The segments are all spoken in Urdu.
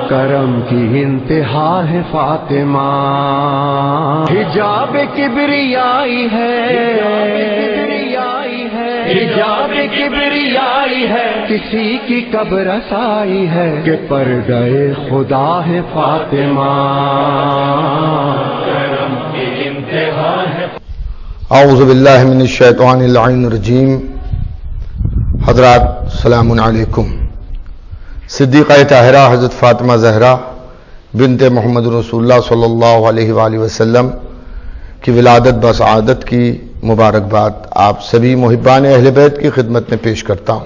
کرم کی انتہا ہے فاطمہ، حجاب کبریائی ہے، حجاب کبریائی ہے، کسی کی کب رسائی ہے کہ پردہ خدا ہے فاطمہ، کرم کی انتہا ہے۔ اعوذ باللہ من الشیطان اللعین الرجیم۔ حضرات السلام علیکم۔ صدیقہ طاہرہ حضرت فاطمہ زہرا بنت محمد رسول اللہ صلی اللہ علیہ وآلہ وسلم کی ولادت بسعادت کی مبارکباد آپ سبھی محبان اہل بیت کی خدمت میں پیش کرتا ہوں۔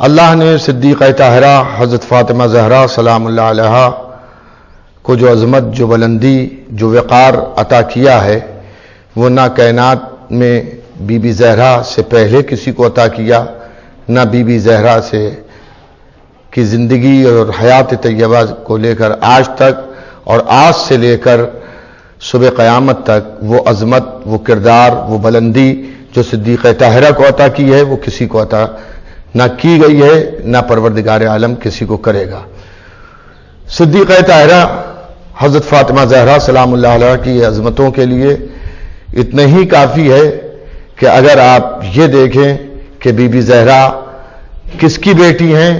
اللہ نے صدیقہ طاہرہ حضرت فاطمہ زہرا سلام اللہ علیہا کو جو عظمت، جو بلندی، جو وقار عطا کیا ہے، وہ نہ کائنات میں بی بی زہرا سے پہلے کسی کو عطا کیا، نہ بی بی زہرا سے کی زندگی اور حیات طیبہ کو لے کر آج تک اور آج سے لے کر صبح قیامت تک وہ عظمت، وہ کردار، وہ بلندی جو صدیقہ طاہرہ کو عطا کی ہے وہ کسی کو عطا نہ کی گئی ہے، نہ پروردگار عالم کسی کو کرے گا۔ صدیقہ طاہرہ حضرت فاطمہ زہرا سلام اللہ علیہ کی عظمتوں کے لیے اتنا ہی کافی ہے کہ اگر آپ یہ دیکھیں کہ بی بی زہرا کس کی بیٹی ہیں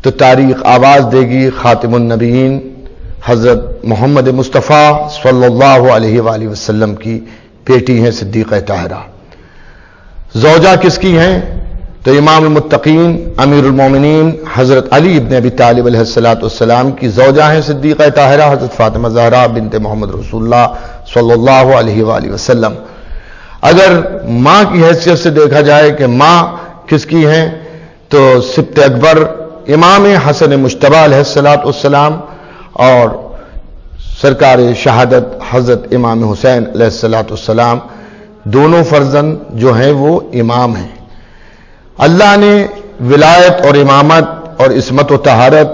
تو تاریخ آواز دے گی خاتم النبیین حضرت محمد مصطفیٰ صلی اللہ علیہ وآلہ وسلم کی بیٹی ہیں صدیقہ طاہرہ۔ زوجہ کس کی ہیں تو امام المتقین امیر المومنین حضرت علی ابن ابی طالب علیہ السلام کی زوجہ ہیں صدیقہ طاہرہ حضرت فاطمہ زہرا بنت محمد رسول اللہ صلی اللہ علیہ وآلہ وسلم۔ اگر ماں کی حیثیت سے دیکھا جائے کہ ماں کس کی ہیں تو سبط اکبر امام حسن مجتبی علیہ السلام اور سرکار شہادت حضرت امام حسین علیہ السلام دونوں فرزند جو ہیں وہ امام ہیں۔ اللہ نے ولایت اور امامت اور عصمت و طہارت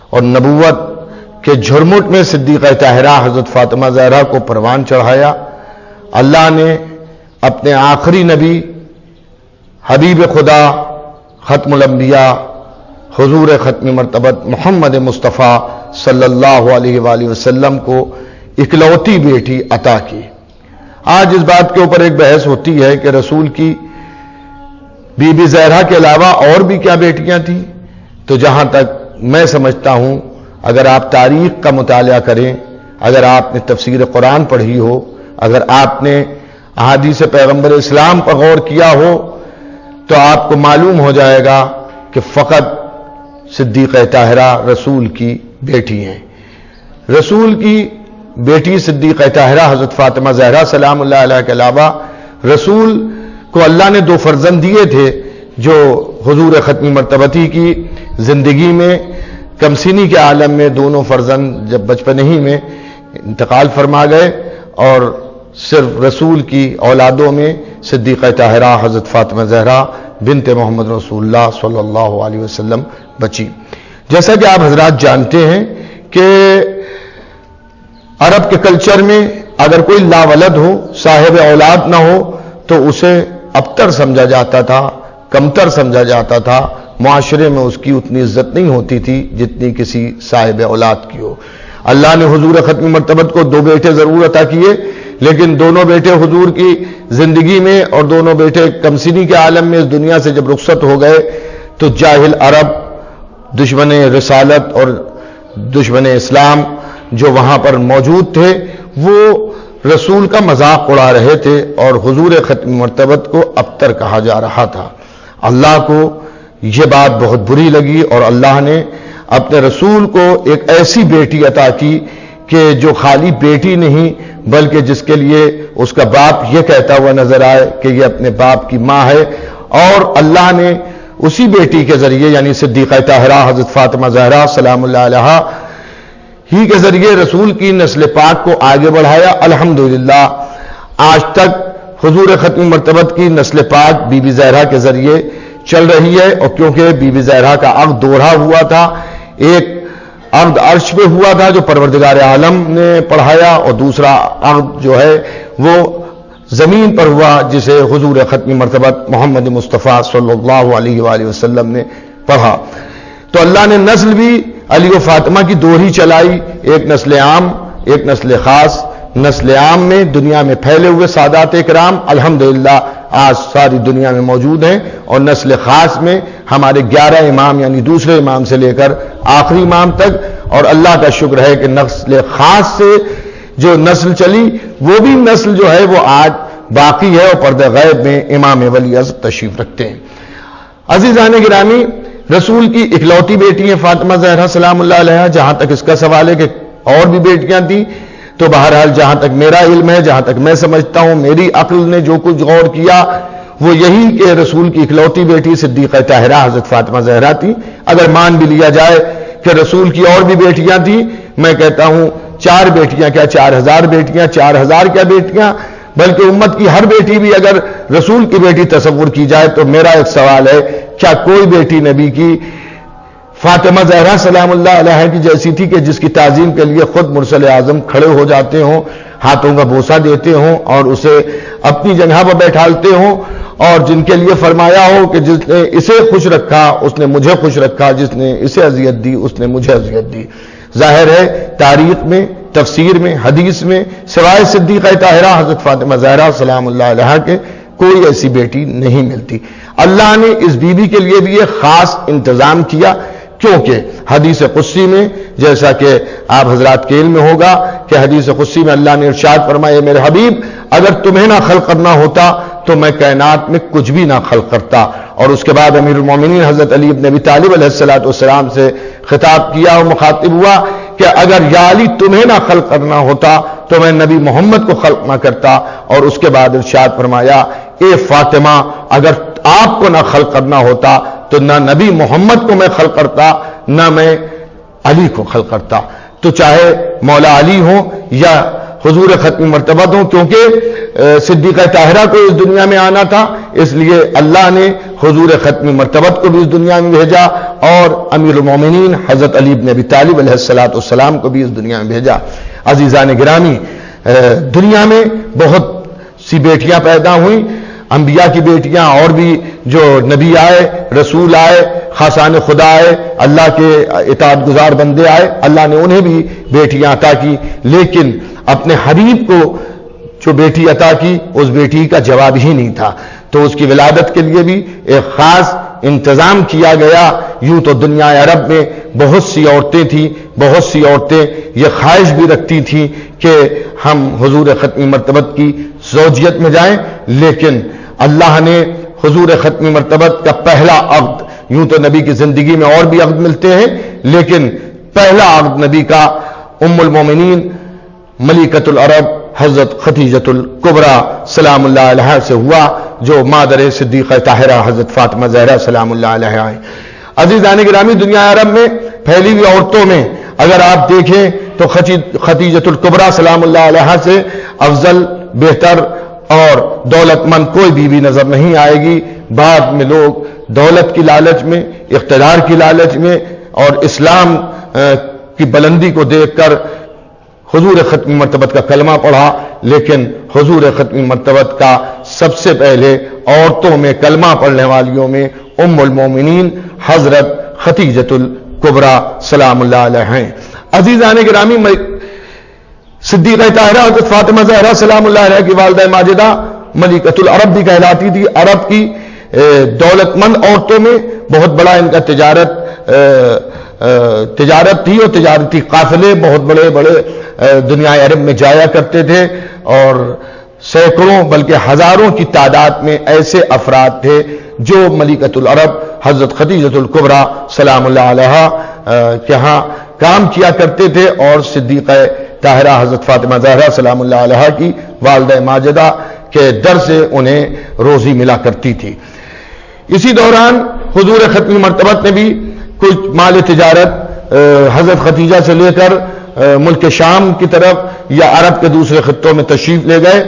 اور نبوت کے جھرمٹ میں صدیقہ طاہرہ حضرت فاطمہ زہرا کو پروان چڑھایا۔ اللہ نے اپنے آخری نبی حبیب خدا ختم الانبیاء حضور ختم مرتبت محمد مصطفیٰ صلی اللہ علیہ وآلہ وسلم کو اکلوتی بیٹی عطا کی۔ آج اس بات کے اوپر ایک بحث ہوتی ہے کہ رسول کی بی بی زہرا کے علاوہ اور بھی کیا بیٹیاں تھیں، تو جہاں تک میں سمجھتا ہوں اگر آپ تاریخ کا مطالعہ کریں، اگر آپ نے تفسیر قرآن پڑھی ہو، اگر آپ نے احادیث پیغمبر اسلام پر غور کیا ہو تو آپ کو معلوم ہو جائے گا کہ فقط صدیقہ طاہرہ رسول کی بیٹی ہیں۔ رسول کی بیٹی صدیقہ طاہرہ حضرت فاطمہ زہرا سلام اللہ علیہ کے علاوہ رسول کو اللہ نے دو فرزند دیے تھے جو حضور ختم مرتبتی کی زندگی میں کمسینی کے عالم میں دونوں فرزند جب بچپن ہی میں انتقال فرما گئے اور صرف رسول کی اولادوں میں صدیقہ طاہرہ حضرت فاطمہ زہرا بنت محمد رسول اللہ صلی اللہ علیہ وسلم بچی۔ جیسا کہ آپ حضرات جانتے ہیں کہ عرب کے کلچر میں اگر کوئی لاولد ہو، صاحب اولاد نہ ہو تو اسے ابتر سمجھا جاتا تھا، کمتر سمجھا جاتا تھا، معاشرے میں اس کی اتنی عزت نہیں ہوتی تھی جتنی کسی صاحب اولاد کی ہو۔ اللہ نے حضور ختم مرتبت کو دو بیٹے ضرور عطا کیے، لیکن دونوں بیٹے حضور کی زندگی میں اور دونوں بیٹے کمسینی کے عالم میں اس دنیا سے جب رخصت ہو گئے تو جاہل عرب، دشمن رسالت اور دشمن اسلام جو وہاں پر موجود تھے وہ رسول کا مذاق اڑا رہے تھے اور حضور ختم مرتبت کو ابتر کہا جا رہا تھا۔ اللہ کو یہ بات بہت بری لگی اور اللہ نے اپنے رسول کو ایک ایسی بیٹی عطا کی کہ جو خالی بیٹی نہیں بلکہ جس کے لیے اس کا باپ یہ کہتا ہوا نظر آئے کہ یہ اپنے باپ کی ماں ہے، اور اللہ نے اسی بیٹی کے ذریعے یعنی صدیقہ طاہرہ حضرت فاطمہ زہرا سلام اللہ علیہا ہی کے ذریعے رسول کی نسل پاک کو آگے بڑھایا۔ الحمدللہ آج تک حضور ختم مرتبت کی نسل پاک بی بی زہرا کے ذریعے چل رہی ہے، اور کیونکہ بی بی زہرا کا عقد دوہرا ہوا تھا، ایک عقد عرش پہ ہوا تھا جو پروردگار عالم نے پڑھایا، اور دوسرا عقد جو ہے وہ زمین پر ہوا جسے حضور ختم مرتبت محمد مصطفیٰ صلی اللہ علیہ وآلہ وسلم نے پڑھا۔ تو اللہ نے نسل بھی علی و فاطمہ کی دو ہی چلائی، ایک نسل عام ایک نسل خاص۔ نسل عام میں دنیا میں پھیلے ہوئے سادات اکرام الحمدللہ آج ساری دنیا میں موجود ہیں، اور نسل خاص میں ہمارے 11 امام یعنی دوسرے امام سے لے کر آخری امام تک، اور اللہ کا شکر ہے کہ نسل خاص سے جو نسل چلی وہ بھی نسل جو ہے وہ آج باقی ہے، اور پردہ غیب میں امام ولی عصر تشریف رکھتے ہیں۔ عزیزان گرامی، رسول کی اکلوتی بیٹی ہیں فاطمہ زہرا سلام اللہ علیہا۔ جہاں تک اس کا سوال ہے کہ اور بھی بیٹیاں تھیں، تو بہرحال جہاں تک میرا علم ہے، جہاں تک میں سمجھتا ہوں، میری عقل نے جو کچھ غور کیا وہ یہی کہ رسول کی اکلوتی بیٹی صدیقہ طاہرہ حضرت فاطمہ زہرا تھی۔ اگر مان بھی لیا جائے کہ رسول کی اور بھی بیٹیاں تھیں، میں کہتا ہوں 4 بیٹیاں کیا 4000 بیٹیاں، 4000 کیا بیٹیاں، بلکہ امت کی ہر بیٹی بھی اگر رسول کی بیٹی تصور کی جائے تو میرا ایک سوال ہے، کیا کوئی بیٹی نبی کی فاطمہ زہرا سلام اللہ علیہا کی جیسی تھی کہ جس کی تعظیم کے لیے خود مرسل اعظم کھڑے ہو جاتے ہوں، ہاتھوں کا بوسہ دیتے ہوں اور اسے اپنی جگہ پر بیٹھالتے ہوں، اور جن کے لیے فرمایا ہو کہ جس نے اسے خوش رکھا اس نے مجھے خوش رکھا، جس نے اسے اذیت دی اس نے مجھے اذیت دی۔ ظاہر ہے تاریخ میں، تفسیر میں، حدیث میں سوائے صدیقہ طاہرہ حضرت فاطمہ زہرا سلام اللہ علیہا کے کوئی ایسی بیٹی نہیں ملتی۔ اللہ نے اس بی بی کے لیے بھی ایک خاص انتظام کیا، کیونکہ حدیث قدسی میں جیسا کہ آپ حضرات کے علم میں ہوگا کہ حدیث قدسی میں اللہ نے ارشاد فرمایا، میرے حبیب اگر تمہیں نہ خلق کرنا ہوتا تو میں کائنات میں کچھ بھی نہ خلق کرتا۔ اور اس کے بعد امیر المومنین حضرت علی بن ابی طالب علیہ السلام سے خطاب کیا اور مخاطب ہوا کہ اگر یا علی تمہیں نہ خلق کرنا ہوتا تو میں نبی محمد کو خلق نہ کرتا، اور اس کے بعد ارشاد فرمایا، اے فاطمہ اگر آپ کو نہ خلق کرنا ہوتا تو نہ نبی محمد کو میں خلق کرتا نہ میں علی کو خلق کرتا۔ تو چاہے مولا علی ہوں یا حضور ختم مرتبت ہوں، کیونکہ صدیقہ طاہرہ کو اس دنیا میں آنا تھا، اس لیے اللہ نے حضور ختم مرتبت کو بھی اس دنیا میں بھیجا اور امیر المومنین حضرت علی بن ابی طالب علیہ السلام کو بھی اس دنیا میں بھیجا۔ عزیزان گرامی، دنیا میں بہت سی بیٹیاں پیدا ہوئیں، انبیاء کی بیٹیاں، اور بھی جو نبی آئے، رسول آئے، خاصان خدا آئے، اللہ کے اطاعت گزار بندے آئے، اللہ نے انہیں بھی بیٹیاں عطا کی، لیکن اپنے حبیب کو جو بیٹی عطا کی اس بیٹی کا جواب ہی نہیں تھا، تو اس کی ولادت کے لیے بھی ایک خاص انتظام کیا گیا۔ یوں تو دنیا عرب میں بہت سی عورتیں تھیں، بہت سی عورتیں یہ خواہش بھی رکھتی تھیں کہ ہم حضور ختمی مرتبت کی زوجیت میں جائیں، لیکن اللہ نے حضور ختمی مرتبت کا پہلا عقد، یوں تو نبی کی زندگی میں اور بھی عقد ملتے ہیں لیکن پہلا عقد نبی کا ام المومنین ملکۃ العرب حضرت خدیجۃ الکبریٰ سلام اللہ علیہا سے ہوا، جو مادر صدیقہ طاہرہ حضرت فاطمہ زہرا سلام اللہ علیہا ہیں۔ عزیزان گرامی، دنیا عرب میں پھیلی ہوئی عورتوں میں اگر آپ دیکھیں تو خدیجۃ الکبریٰ سلام اللہ علیہا سے افضل، بہتر اور دولت مند کوئی بیوی نظر نہیں آئے گی۔ بعد میں لوگ دولت کی لالچ میں، اقتدار کی لالچ میں اور اسلام کی بلندی کو دیکھ کر حضور ختمی مرتبت کا کلمہ پڑھا، لیکن حضور ختمی مرتبت کا سب سے پہلے عورتوں میں کلمہ پڑھنے والیوں میں ام المومنین حضرت خدیجۃ الکبریٰ سلام اللہ علیہا ہیں۔ عزیزان گرامی، صدیقہ طاہرہ حضرت فاطمہ زہرا سلام اللہ علیہا کی والدہ ماجدہ ملکۃ العرب بھی کہلاتی تھی۔ عرب کی دولت مند عورتوں میں بہت بڑا ان کا تجارت تھی، اور تجارتی قافلے بہت بڑے بڑے دنیا عرب میں جایا کرتے تھے، اور سینکڑوں بلکہ ہزاروں کی تعداد میں ایسے افراد تھے جو ملکۃ العرب حضرت خدیجۃ الکبریٰ سلام اللہ علیہا کے ہاں کام کیا کرتے تھے، اور صدیقہ طاہرہ حضرت فاطمہ زہرا سلام اللہ علیہا کی والدہ ماجدہ کے در سے انہیں روزی ملا کرتی تھی۔ اسی دوران حضور ختمی مرتبت نے بھی کچھ مال تجارت حضرت خدیجہ سے لے کر ملک شام کی طرف یا عرب کے دوسرے خطوں میں تشریف لے گئے،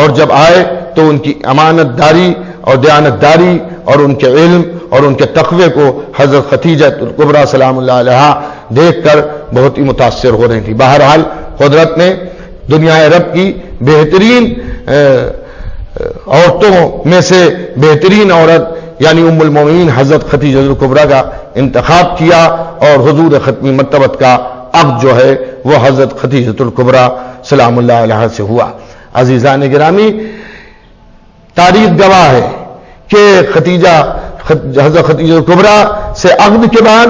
اور جب آئے تو ان کی امانت داری اور دیانت داری اور ان کے علم اور ان کے تقوی کو حضرت خدیجہ الکبریٰ سلام اللہ علیہا دیکھ کر بہت ہی متاثر ہو رہی تھی۔ بہرحال قدرت نے دنیا عرب کی بہترین عورتوں میں سے بہترین عورت یعنی ام المومنین حضرت خدیجہ الکبریٰ کا انتخاب کیا اور حضور ختمی مرتبت کا عقد جو ہے وہ حضرت خدیجۃ الکبریٰ سلام اللہ علیہ سے ہوا۔ عزیزان گرامی، تاریخ گواہ ہے کہ حضرت خدیجہ الکبریٰ سے عقد کے بعد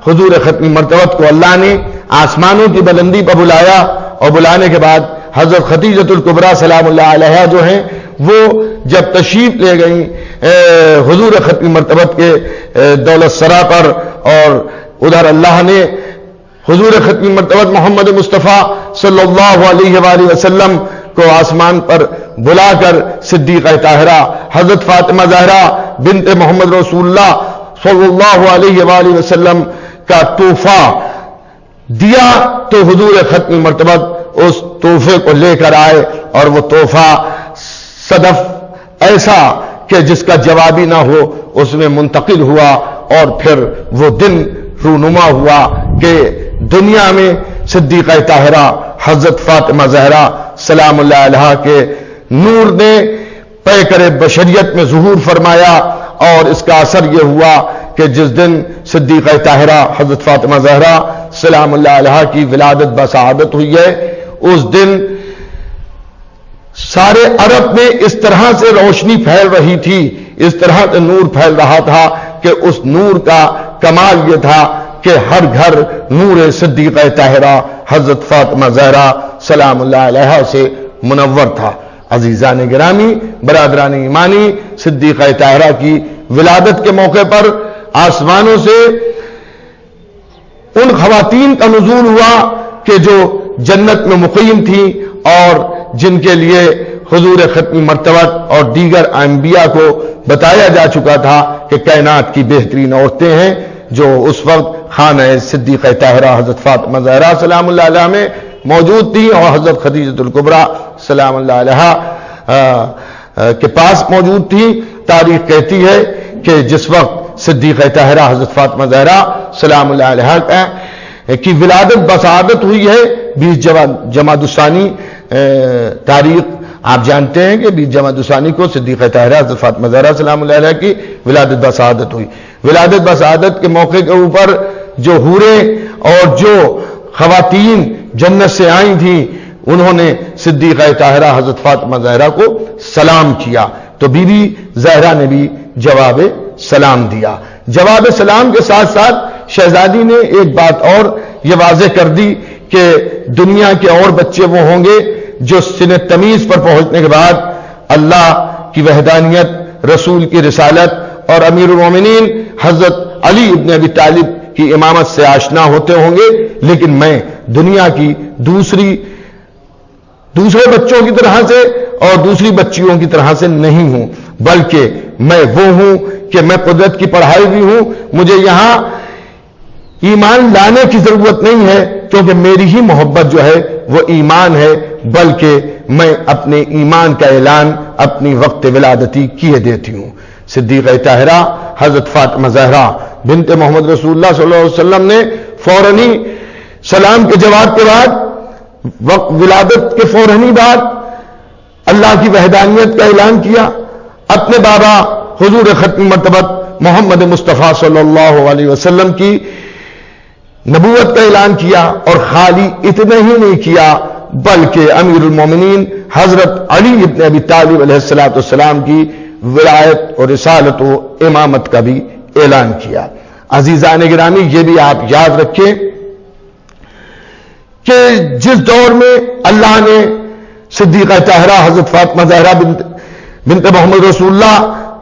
حضور ختمی مرتبت کو اللہ نے آسمانوں کی بلندی پر بلایا، اور بلانے کے بعد حضرت خدیجۃ الکبریٰ سلام اللہ علیہ جو ہیں وہ جب تشریف لے گئیں حضور ختمی مرتبت کے دولت سرا پر، اور ادھر اللہ نے حضور ختمی مرتبت محمد مصطفیٰ صلی اللہ علیہ وآلہ وسلم کو آسمان پر بلا کر صدیقہ طاہرہ حضرت فاطمہ زہرا بنت محمد رسول اللہ صلی اللہ علیہ وآلہ وسلم کا تحفہ دیا، تو حضور ختمی مرتبت اس تحفے کو لے کر آئے، اور وہ تحفہ صدف ایسا کہ جس کا جوابی نہ ہو اس میں منتقل ہوا، اور پھر وہ دن رونما ہوا کہ دنیا میں صدیقہ طاہرہ حضرت فاطمہ زہرا سلام اللہ علیہ کے نور نے پیکر بشریت میں ظہور فرمایا، اور اس کا اثر یہ ہوا کہ جس دن صدیقہ طاہرہ حضرت فاطمہ زہرا سلام اللہ علیہ کی ولادت بسعادت ہوئی ہے، اس دن سارے عرب میں اس طرح سے روشنی پھیل رہی تھی، اس طرح سے نور پھیل رہا تھا کہ اس نور کا کمال یہ تھا کہ ہر گھر نور صدیقہ طاہرہ حضرت فاطمہ زہرا سلام اللہ علیہ سے منور تھا۔ عزیزان گرامی، برادران ایمانی، صدیقہ طاہرہ کی ولادت کے موقع پر آسمانوں سے ان خواتین کا نزول ہوا کہ جو جنت میں مقیم تھیں، اور جن کے لیے حضور ختمی مرتبت اور دیگر انبیاء کو بتایا جا چکا تھا کہ کائنات کی بہترین عورتیں ہیں جو اس وقت خانہ صدیقہ طاہرہ حضرت فاطمہ زہرا سلام اللہ علیہ میں موجود تھی، اور حضرت خدیجۃ الکبریٰ سلام اللہ علیہ کے پاس موجود تھی۔ تاریخ کہتی ہے کہ جس وقت صدیقہ طاہرہ حضرت فاطمہ زہرا سلام اللہ علیہ کی ولادت بسعادت ہوئی ہے 20 جمادی الثانی، تاریخ آپ جانتے ہیں کہ 20 جمادی الثانی کو صدیقہ طاہرہ حضرت فاطمہ زہرا سلام اللہ علیہ کی ولادت بسعادت ہوئی۔ ولادت بسعادت کے موقع کے اوپر جو حوریں اور جو خواتین جنت سے آئی تھیں انہوں نے صدیقہ طاہرہ حضرت فاطمہ زہرا کو سلام کیا، تو بی بی زہرا نے بھی جواب سلام دیا۔ جواب سلام کے ساتھ ساتھ شہزادی نے ایک بات اور یہ واضح کر دی کہ دنیا کے اور بچے وہ ہوں گے جو سن تمیز پر پہنچنے کے بعد اللہ کی وحدانیت، رسول کی رسالت اور امیر المومنین حضرت علی ابن ابی طالب کی امامت سے آشنا ہوتے ہوں گے، لیکن میں دنیا کی دوسرے بچوں کی طرح سے اور دوسری بچیوں کی طرح سے نہیں ہوں، بلکہ میں وہ ہوں کہ میں قدرت کی پڑھائی بھی ہوں، مجھے یہاں ایمان لانے کی ضرورت نہیں ہے کیونکہ میری ہی محبت جو ہے وہ ایمان ہے، بلکہ میں اپنے ایمان کا اعلان اپنی وقت ولادتی کیے دیتی ہوں۔ صدیقہ طاہرہ حضرت فاطمہ زہرا بنت محمد رسول اللہ صلی اللہ علیہ وسلم نے فوراً سلام کے جواب کے بعد وقت ولادت کے فوراً بعد اللہ کی وحدانیت کا اعلان کیا، اپنے بابا حضور ختمی مرتبت محمد مصطفیٰ صلی اللہ علیہ وسلم کی نبوت کا اعلان کیا، اور خالی اتنا ہی نہیں کیا بلکہ امیر المومنین حضرت علی ابن ابی طالب علیہ السلام کی ولایت اور رسالت و امامت کا بھی اعلان کیا۔ عزیزان گرامی، یہ بھی آپ یاد رکھیں کہ جس دور میں اللہ نے صدیقہ طاہرہ حضرت فاطمہ زہرا بنت محمد رسول اللہ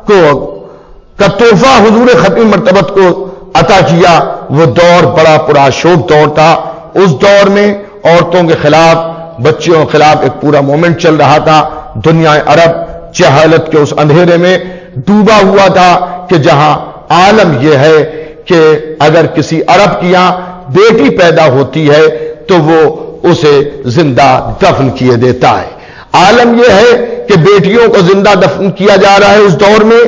کا تحفہ حضور ختمی مرتبت کو عطا کیا، وہ دور بڑا پرآشوب دور تھا۔ اس دور میں عورتوں کے خلاف، بچیوں کے خلاف ایک پورا مومنٹ چل رہا تھا۔ دنیا عرب جہالت کے اس اندھیرے میں ڈوبا ہوا تھا کہ جہاں عالم یہ ہے کہ اگر کسی عرب کی یہاں بیٹی پیدا ہوتی ہے تو وہ اسے زندہ دفن کیے دیتا ہے۔ عالم یہ ہے کہ بیٹیوں کو زندہ دفن کیا جا رہا ہے اس دور میں۔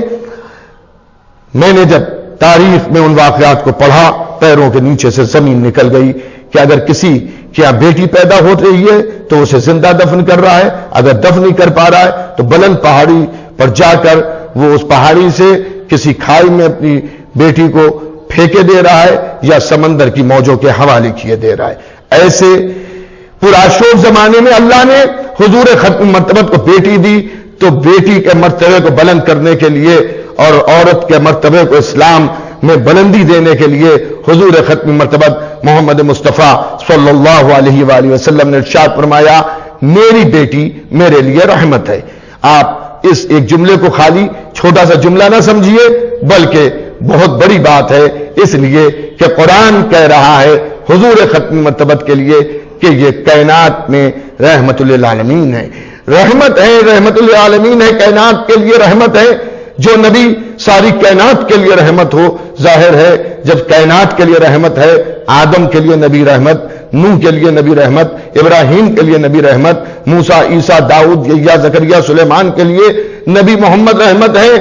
میں نے جب تاریخ میں ان واقعات کو پڑھا، پیروں کے نیچے سے زمین نکل گئی کہ اگر کسی کی یہاں بیٹی پیدا ہو رہی ہے تو اسے زندہ دفن کر رہا ہے، اگر دفن نہیں کر پا رہا ہے تو بلند پہاڑی پر جا کر وہ اس پہاڑی سے کسی کھائی میں اپنی بیٹی کو پھینکے دے رہا ہے یا سمندر کی موجوں کے حوالے کیے دے رہا ہے. ایسے پرآشوب زمانے میں اللہ نے حضور ختم مرتبت کو بیٹی دی تو بیٹی کے مرتبے کو بلند کرنے کے لیے اور عورت کے مرتبے کو اسلام میں بلندی دینے کے لیے حضور ختم مرتبت محمد مصطفیٰ صلی اللہ علیہ وآلہ وسلم نے ارشاد فرمایا میری بیٹی میرے لیے رحمت ہے. آپ اس ایک جملے کو خالی چھوٹا سا جملہ نہ سمجھیے بلکہ بہت بڑی بات ہے، اس لیے کہ قرآن کہہ رہا ہے حضور ختم مرتبت کے لیے کہ یہ کائنات میں رحمت للعالمین ہے. رحمت ہے، رحمت للعالمین ہے، کائنات کے لیے رحمت ہے. جو نبی ساری کائنات کے لیے رحمت ہو، ظاہر ہے جب کائنات کے لیے رحمت ہے، آدم کے لیے نبی رحمت، نوح کے لیے نبی رحمت، ابراہیم کے لیے نبی رحمت، موسیٰ، عیسیٰ، داؤد، یحییٰ، زکریا، سلیمان کے لیے نبی محمد رحمت ہے.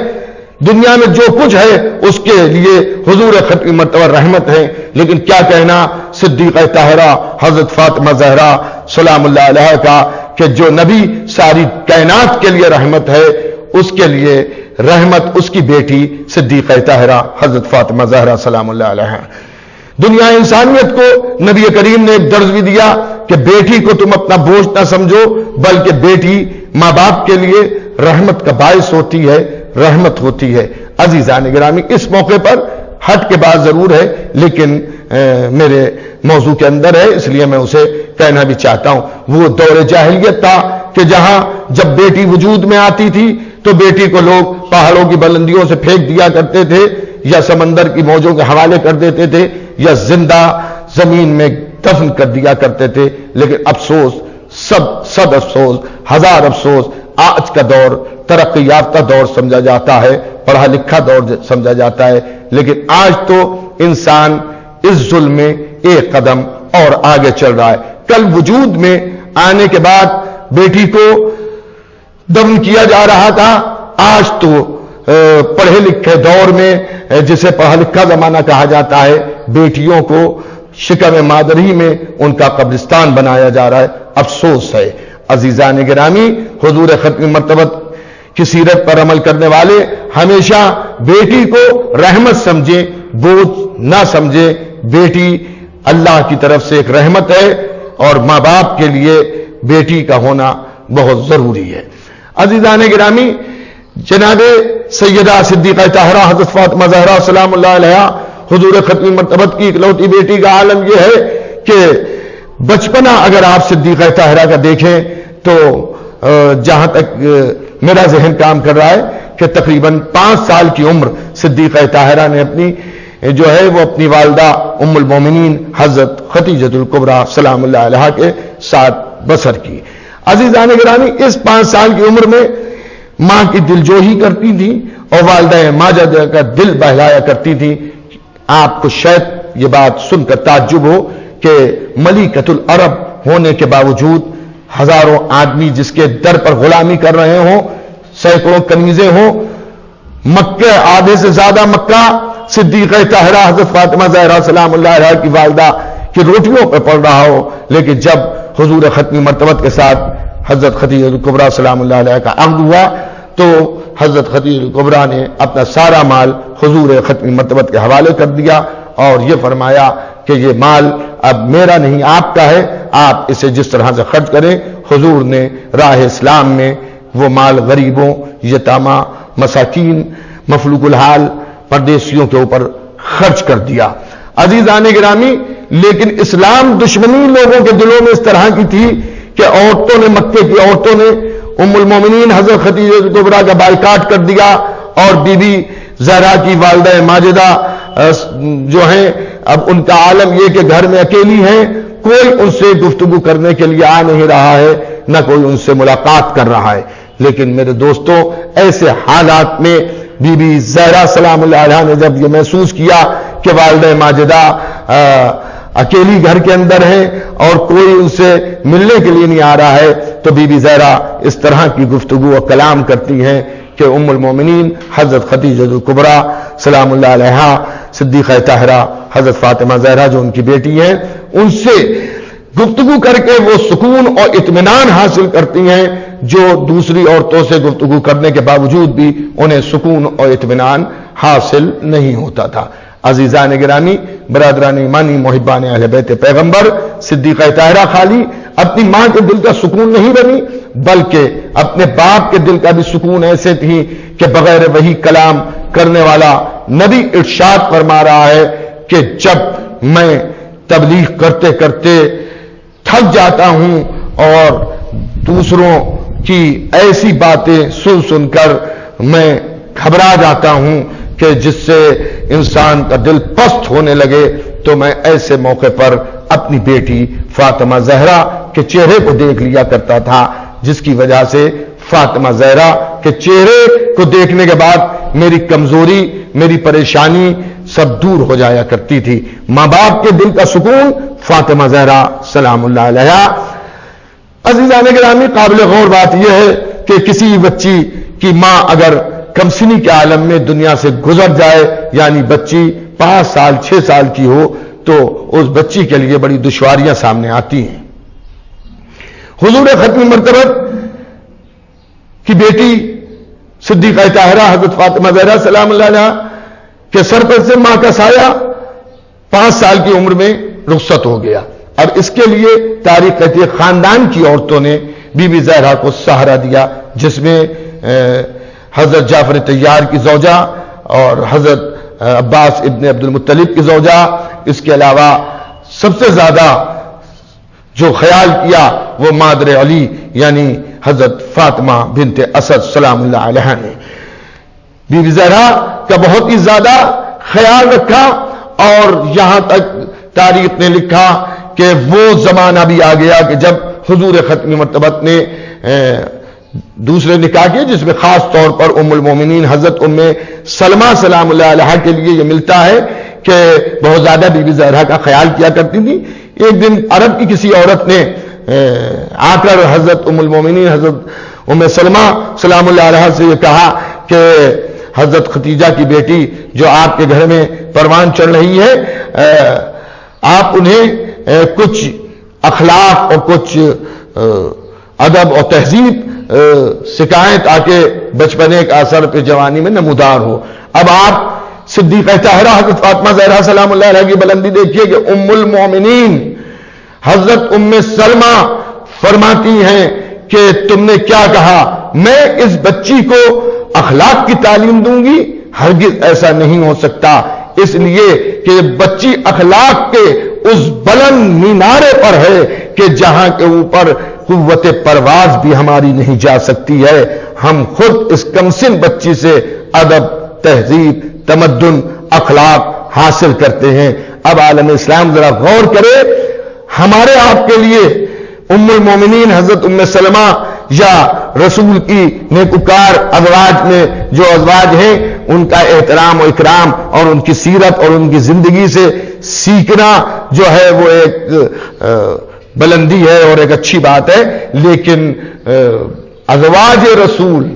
دنیا میں جو کچھ ہے اس کے لیے حضور ختم مرتبہ رحمت ہے. لیکن کیا کہنا صدیقہ طاہرہ حضرت فاطمہ زہرا سلام اللہ علیہا کا کہ جو نبی ساری کائنات کے لیے رحمت ہے اس کے لیے رحمت اس کی بیٹی صدیقہ طاہرہ حضرت فاطمہ زہرا سلام اللہ علیہا. دنیا انسانیت کو نبی کریم نے ایک درس بھی دیا کہ بیٹی کو تم اپنا بوجھ نہ سمجھو بلکہ بیٹی ماں باپ کے لیے رحمت کا باعث ہوتی ہے، رحمت ہوتی ہے. عزیزان گرامی اس موقع پر ہٹ کے بات ضرور ہے لیکن میرے موضوع کے اندر ہے اس لیے میں اسے کہنا بھی چاہتا ہوں. وہ دور جاہلیت تھا کہ جہاں جب بیٹی وجود میں آتی تھی تو بیٹی کو لوگ پہاڑوں کی بلندیوں سے پھینک دیا کرتے تھے یا سمندر کی موجوں کے حوالے کر دیتے تھے یا زندہ زمین میں دفن کر دیا کرتے تھے. لیکن افسوس، صد افسوس، ہزار افسوس، آج کا دور ترقی یافتہ دور سمجھا جاتا ہے، پڑھا لکھا دور سمجھا جاتا ہے، لیکن آج تو انسان اس ظلم میں ایک قدم اور آگے چل رہا ہے. کل وجود میں آنے کے بعد بیٹی کو دفن کیا جا رہا تھا، آج تو پڑھے لکھے دور میں جسے پڑھا لکھا زمانہ کہا جاتا ہے بیٹیوں کو شکم مادری میں ان کا قبرستان بنایا جا رہا ہے. افسوس ہے. عزیزان گرامی حضور ختم مرتبت کی سیرت پر عمل کرنے والے ہمیشہ بیٹی کو رحمت سمجھیں، بوجھ نہ سمجھیں. بیٹی اللہ کی طرف سے ایک رحمت ہے اور ماں باپ کے لیے بیٹی کا ہونا بہت ضروری ہے. عزیزان گرامی جناب سیدہ صدیقہ طاہرہ حضرت فاطمہ زہرا سلام اللہ علیہا حضور ختم مرتبت کی اکلوتی بیٹی کا عالم یہ ہے کہ بچپنا اگر آپ صدیقہ طاہرہ کا دیکھیں تو جہاں تک میرا ذہن کام کر رہا ہے کہ تقریباً 5 سال کی عمر صدیقہ طاہرہ نے اپنی جو ہے وہ اپنی والدہ ام المومنین حضرت خدیجہ الکبریٰ سلام اللہ علیہا کے ساتھ بسر کی. عزیزان گرامی اس 5 سال کی عمر میں ماں کی دلجوہی کرتی تھی اور والدہ ماجدہ کا دل بہلایا کرتی تھی. آپ کو شاید یہ بات سن کر تعجب ہو کہ ملکۃ العرب ہونے کے باوجود ہزاروں آدمی جس کے در پر غلامی کر رہے ہوں، سینکڑوں کنیزیں ہوں، مکہ آدھے سے زیادہ مکہ صدیقہ طاہرہ حضرت فاطمہ زہرا سلام اللہ علیہا کی والدہ کی روٹیوں پہ پڑ رہا ہو، لیکن جب حضور ختم مرتبت کے ساتھ حضرت خدیجہ الکبریٰ سلام اللہ علیہا کا عقد ہوا تو حضرت خدیجہ الکبریٰ نے اپنا سارا مال حضور ختم مرتبت کے حوالے کر دیا اور یہ فرمایا کہ یہ مال اب میرا نہیں آپ کا ہے، آپ اسے جس طرح سے خرچ کریں. حضور نے راہ اسلام میں وہ مال غریبوں، یتامہ، مساکین، مفلوق الحال، پردیسیوں کے اوپر خرچ کر دیا. عزیزان گرامی لیکن اسلام دشمنی لوگوں کے دلوں میں اس طرح کی تھی کہ عورتوں نے، مکے کی عورتوں نے ام المومنین حضرت خدیجہ الکبریٰ کا بائیکاٹ کر دیا اور بی بی زہرا کی والدہ ماجدہ جو ہیں اب ان کا عالم یہ کہ گھر میں اکیلی ہیں، کوئی ان سے گفتگو کرنے کے لیے آ نہیں رہا ہے، نہ کوئی ان سے ملاقات کر رہا ہے. لیکن میرے دوستوں ایسے حالات میں بی بی زہرا سلام اللہ علیہا نے جب یہ محسوس کیا کہ والدہ ماجدہ اکیلی گھر کے اندر ہیں اور کوئی ان سے ملنے کے لیے نہیں آ رہا ہے تو بی بی زہرا اس طرح کی گفتگو و کلام کرتی ہیں کہ ام المومنین حضرت خدیجہ الکبریٰ سلام اللہ علیہا صدیقہ طاہرہ حضرت فاطمہ زہرا جو ان کی بیٹی ہیں ان سے گفتگو کر کے وہ سکون اور اطمینان حاصل کرتی ہیں جو دوسری عورتوں سے گفتگو کرنے کے باوجود بھی انہیں سکون اور اطمینان حاصل نہیں ہوتا تھا. عزیزان گرامی، برادران ایمانی، محبان اہل بیت پیغمبر، صدیقہ طاہرہ خالی اپنی ماں کے دل کا سکون نہیں بنی بلکہ اپنے باپ کے دل کا بھی سکون ایسے تھی کہ بغیر وہی کلام کرنے والا نبی ارشاد فرما رہا ہے کہ جب میں تبلیغ کرتے کرتے تھک جاتا ہوں اور دوسروں کی ایسی باتیں سن سن کر میں گھبرا جاتا ہوں کہ جس سے انسان کا دل پست ہونے لگے، تو میں ایسے موقع پر اپنی بیٹی فاطمہ زہرا کے چہرے کو دیکھ لیا کرتا تھا، جس کی وجہ سے فاطمہ زہرا کے چہرے کو دیکھنے کے بعد میری کمزوری، میری پریشانی سب دور ہو جایا کرتی تھی۔ ماں باپ کے دل کا سکون، فاطمہ زہرا سلام اللہ علیہا۔ عزیزان گرامی، قابل غور بات یہ ہے کہ کسی بچی کی ماں اگر کمسنی کے عالم میں دنیا سے گزر جائے، یعنی بچی 5 سال 6 سال کی ہو، تو اس بچی کے لیے بڑی دشواریاں سامنے آتی ہیں۔ حضور ختم مرتبت کی بیٹی صدیقہ طاہرہ حضرت فاطمہ زہرا سلام اللہ علیہا کے سر پر سے ماں کا سایہ 5 سال کی عمر میں رخصت ہو گیا۔ اب اس کے لیے تاریخ کہتی ہے خاندان کی عورتوں نے بی بی زہرا کو سہارا دیا، جس میں حضرت جعفر طیار کی زوجہ اور حضرت عباس ابن عبد المطلب کی زوجہ، اس کے علاوہ سب سے زیادہ جو خیال کیا وہ مادر علی یعنی حضرت فاطمہ بنت اسد سلام اللہ علیہا نے بی بی زہرا کا بہت ہی زیادہ خیال رکھا، اور یہاں تک تاریخ نے لکھا کہ وہ زمانہ بھی آ گیا کہ جب حضور ختم مرتبت نے دوسرے نکاح کیے، جس میں خاص طور پر ام المومنین حضرت ام سلمہ سلام اللہ علیہا کے لیے یہ ملتا ہے کہ بہت زیادہ بی بی زہرا کا خیال کیا کرتی تھی۔ ایک دن عرب کی کسی عورت نے آ کر حضرت ام المومنین حضرت ام سلمہ سلام اللہ علیہا سے یہ کہا کہ حضرت ختیجہ کی بیٹی جو آپ کے گھر میں پروان چڑھ رہی ہے، آپ انہیں کچھ اخلاق اور کچھ ادب اور تہذیب سکھائیں تاکہ بچپنے کا اثر پہ جوانی میں نمودار ہو۔ اب آپ صدیقہ طاہرہ حضرت فاطمہ زہرا سلام اللہ علیہ کی بلندی دیکھیے کہ ام المومنین حضرت ام سلمہ فرماتی ہیں کہ تم نے کیا کہا، میں اس بچی کو اخلاق کی تعلیم دوں گی؟ ہرگز ایسا نہیں ہو سکتا، اس لیے کہ بچی اخلاق کے اس بلند مینارے پر ہے کہ جہاں کے اوپر قوت پرواز بھی ہماری نہیں جا سکتی ہے۔ ہم خود اس کمسن بچی سے ادب، تہذیب، تمدن، اخلاق حاصل کرتے ہیں۔ اب عالم اسلام ذرا غور کرے، ہمارے آپ کے لیے ام المومنین حضرت ام سلمہ یا رسول کی نیکوکار ازواج میں جو ازواج ہیں ان کا احترام و اکرام اور ان کی سیرت اور ان کی زندگی سے سیکھنا جو ہے وہ ایک بلندی ہے اور ایک اچھی بات ہے، لیکن ازواج رسول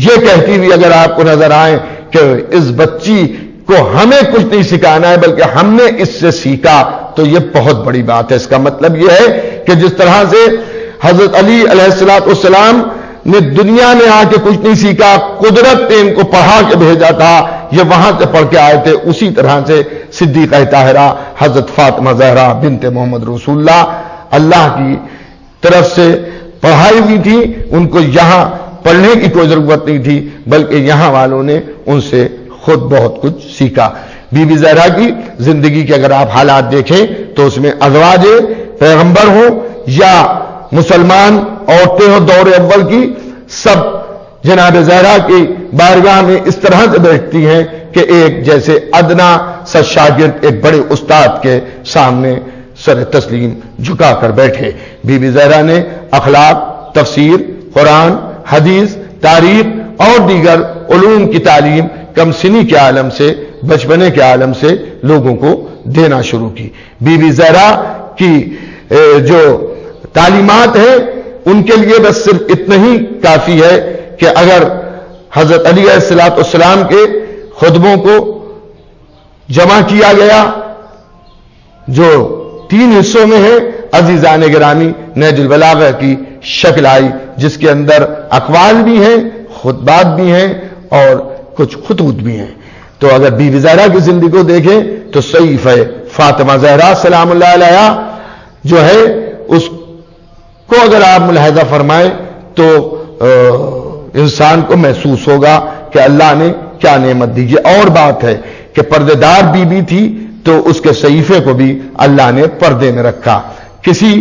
یہ کہتی ہوئی اگر آپ کو نظر آئے کہ اس بچی کو ہمیں کچھ نہیں سکھانا ہے بلکہ ہم نے اس سے سیکھا، تو یہ بہت بڑی بات ہے۔ اس کا مطلب یہ ہے کہ جس طرح سے حضرت علی علیہ السلام نے دنیا میں آ کے کچھ نہیں سیکھا، قدرت نے ان کو پڑھا کے بھیجا تھا، یہ وہاں سے پڑھ کے آئے تھے، اسی طرح سے صدیقہ طاہرہ حضرت فاطمہ زہرا بنت محمد رسول اللہ کی طرف سے پڑھائی ہوئی تھی، ان کو یہاں پڑھنے کی کوئی ضرورت نہیں تھی بلکہ یہاں والوں نے ان سے خود بہت کچھ سیکھا۔ بی بی زہرا کی زندگی کے اگر آپ حالات دیکھیں تو اس میں ازواج پیغمبر ہوں یا مسلمان عورتیں ہوں دور اول کی، سب جناب زہرا کی بارگاہ میں اس طرح سے بیٹھتی ہیں کہ ایک جیسے ادنا سا شاگرد ایک بڑے استاد کے سامنے سر تسلیم جھکا کر بیٹھے۔ بی بی زہرا نے اخلاق، تفسیر، قرآن، حدیث، تاریخ اور دیگر علوم کی تعلیم کمسنی کے عالم سے، بچپنے کے عالم سے لوگوں کو دینا شروع کی۔ بی بی زہرا کی جو تعلیمات ہیں ان کے لیے بس صرف اتنا ہی کافی ہے کہ اگر حضرت علی علیہ السلام کے خطبوں کو جمع کیا گیا جو 3 حصوں میں ہے، عزیزان گرامی نہج البلاغہ کی شکل آئی جس کے اندر اقوال بھی ہیں، خطبات بھی ہیں اور کچھ خطوط بھی ہیں۔ تو اگر بی بی زہرا کی زندگی کو دیکھیں تو صحیفہ فاطمہ زہرا سلام اللہ علیہا جو ہے اس کو اگر آپ ملاحظہ فرمائیں تو انسان کو محسوس ہوگا کہ اللہ نے کیا نعمت دی. یہ اور بات ہے کہ پردے دار بی بی تھی تو اس کے صحیفے کو بھی اللہ نے پردے میں رکھا. کسی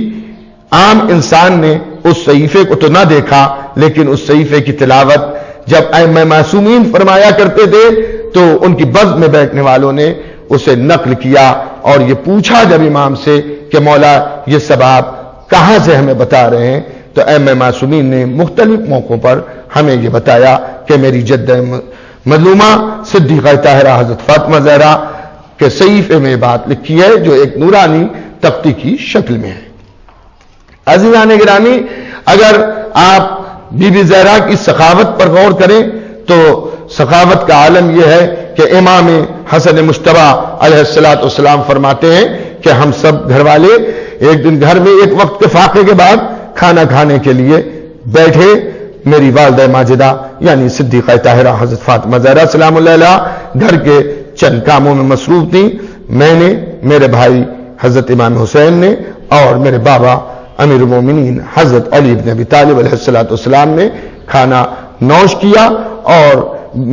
عام انسان نے اس صحیفے کو تو نہ دیکھا لیکن اس صحیفے کی تلاوت جب ائمہ معصومین فرمایا کرتے تھے تو ان کی بزم میں بیٹھنے والوں نے اسے نقل کیا اور یہ پوچھا جب امام سے کہ مولا یہ سب آپ کہاں سے ہمیں بتا رہے ہیں تو ائمہ معصومین نے مختلف موقعوں پر ہمیں یہ بتایا کہ میری جد مظلومہ صدیقہ طاہرہ حضرت فاطمہ زہرا کے صحیفے میں بات لکھی ہے جو ایک نورانی تختی کی شکل میں ہے. عزیزان گرامی، اگر آپ بی بی زہرا کی سخاوت پر غور کریں تو سخاوت کا عالم یہ ہے کہ امام حسن مجتبی علیہ السلام فرماتے ہیں کہ ہم سب گھر والے ایک دن گھر میں ایک وقت کے فاقے کے بعد کھانا کھانے کے لیے بیٹھے. میری والدہ ماجدہ یعنی صدیقہ طاہرہ حضرت فاطمہ زہرا سلام اللہ علیہا گھر کے چند کاموں میں مصروف تھیں. میں نے، میرے بھائی حضرت امام حسین نے اور میرے بابا امیر المومنین حضرت علی بن ابی طالب علیہ السلام نے کھانا نوش کیا اور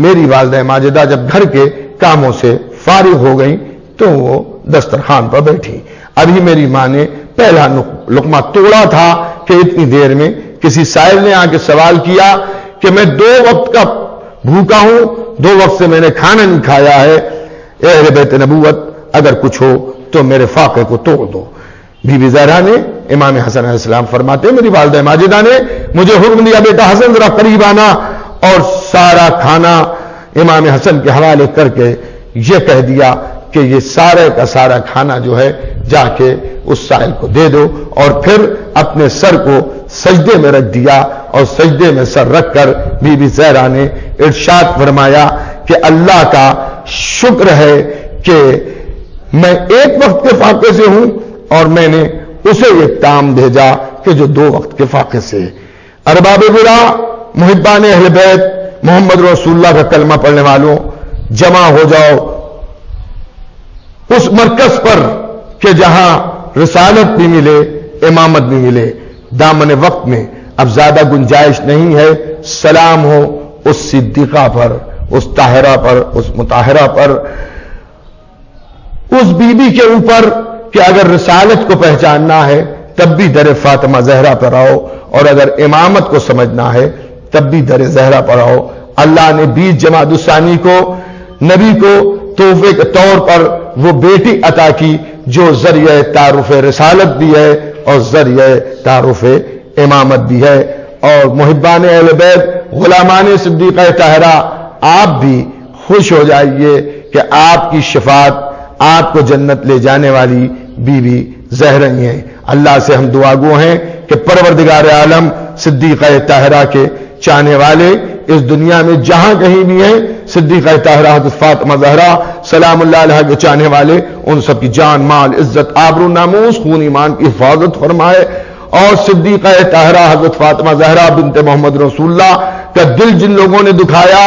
میری والدہ ماجدہ جب گھر کے کاموں سے فارغ ہو گئیں تو وہ دسترخوان پر بیٹھی. ابھی میری ماں نے پہلا لقمہ توڑا تھا کہ اتنی دیر میں کسی سائل نے آ کے سوال کیا کہ میں 2 وقت کا بھوکا ہوں، 2 وقت سے میں نے کھانا نہیں کھایا ہے، اے اہل بیت نبوت اگر کچھ ہو تو میرے فاقے کو توڑ دو. بی بی زہرا نے، امام حسن علیہ السلام فرماتے ہیں میری والدہ ماجدہ نے مجھے حکم دیا بیٹا حسن ذرا قریب آنا، اور سارا کھانا امام حسن کے حوالے کر کے یہ کہہ دیا کہ یہ سارے کا سارا کھانا جو ہے جا کے اس سائل کو دے دو. اور پھر اپنے سر کو سجدے میں رکھ دیا اور سجدے میں سر رکھ کر بی بی زہرا نے ارشاد فرمایا کہ اللہ کا شکر ہے کہ میں ایک وقت کے فاقے سے ہوں اور میں نے اسے ایک کام بھیجا کہ جو 2 وقت کے فاقے سے. ارباب برا، محبان اہل بیت، محمد رسول اللہ کا کلمہ پڑھنے والوں، جمع ہو جاؤ اس مرکز پر کہ جہاں رسالت بھی ملے، امامت بھی ملے. دامن وقت میں اب زیادہ گنجائش نہیں ہے. سلام ہو اس صدیقہ پر، اس طاہرہ پر، اس مطہرہ پر، اس بی بی کے اوپر کہ اگر رسالت کو پہچاننا ہے تب بھی در فاطمہ زہرا پر آؤ اور اگر امامت کو سمجھنا ہے تب بھی در زہرا پر آؤ. اللہ نے 20 جمادی الثانی کو نبی کو تحفے کے طور پر وہ بیٹی عطا کی جو ذریعہ تعارف رسالت بھی ہے اور ذریعہ تعارف امامت بھی ہے. اور محبان اہل بیت، غلامان صدیقہ طاہرہ، آپ بھی خوش ہو جائیے کہ آپ کی شفاعت آپ کو جنت لے جانے والی بی بی زہرا ہی ہیں. اللہ سے ہم دعا گو ہیں کہ پروردگار عالم صدیقہ طاہرہ کے چاہنے والے اس دنیا میں جہاں کہیں بھی ہیں، صدیقہ طاہرہ حضرت فاطمہ زہرا سلام اللہ علیہ کے چاہنے والے ان سب کی جان، مال، عزت، آبرو، ناموس، خون، ایمان کی حفاظت فرمائے. اور صدیقہ طاہرہ حضرت فاطمہ زہرا بنت محمد رسول اللہ کا دل جن لوگوں نے دکھایا،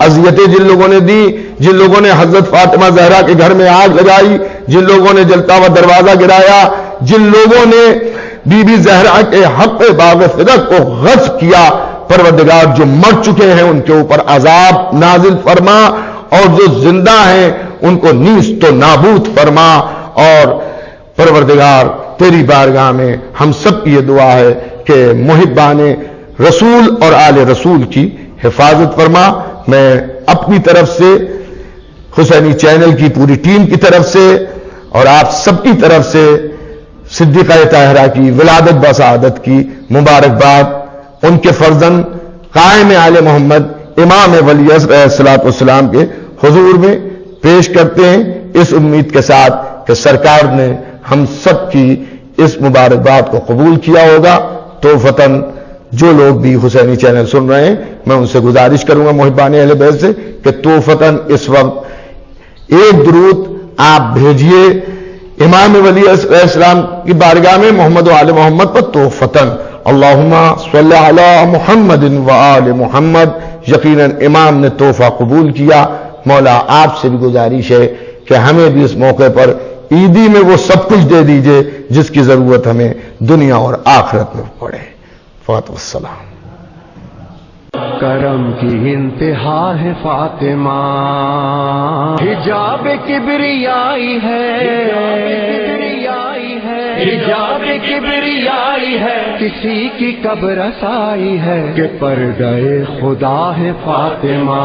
اذیتیں جن لوگوں نے دی، جن لوگوں نے حضرت فاطمہ زہرا کے گھر میں آگ لگائی، جن لوگوں نے جلتا ہوا دروازہ گرایا، جن لوگوں نے بی بی زہرا کے حق باب فدق کو غصب کیا، پروردگار جو مر چکے ہیں ان کے اوپر عذاب نازل فرما اور جو زندہ ہیں ان کو نیست و نابود فرما. اور پروردگار تیری بارگاہ میں ہم سب کی یہ دعا ہے کہ محبان رسول اور آل رسول کی حفاظت فرما. میں اپنی طرف سے، حسینی چینل کی پوری ٹیم کی طرف سے اور آپ سب کی طرف سے صدیقہ طاہرہ کی ولادت بسعادت کی مبارکباد، ان کے فرزند قائم آل محمد امام ولی علیہ السلام کے حضور میں پیش کرتے ہیں، اس امید کے ساتھ کہ سرکار نے ہم سب کی اس مبارکباد کو قبول کیا ہوگا. توفتاً جو لوگ بھی حسینی چینل سن رہے ہیں میں ان سے گزارش کروں گا محبان اہل بیت سے کہ توفتاً اس وقت ایک درود آپ بھیجیے امام ولی علیہ السلام کی بارگاہ میں محمد و آل محمد پر. توفتاً اللہم صلی علی محمد و آل محمد. یقیناً امام نے تحفہ قبول کیا. مولا آپ سے بھی گزارش ہے کہ ہمیں بھی اس موقع پر عیدی میں وہ سب کچھ دے دیجئے جس کی ضرورت ہمیں دنیا اور آخرت میں پڑے. فاتح السلام. کرم کی انتہا ہے فاطمہ، حجاب کبریائی ہے، حجاب کبریائی ہے، کسی کی کب رسائی ہے کہ پردہ خدا ہے فاطمہ.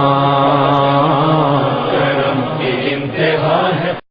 کرم کی انتہا ہے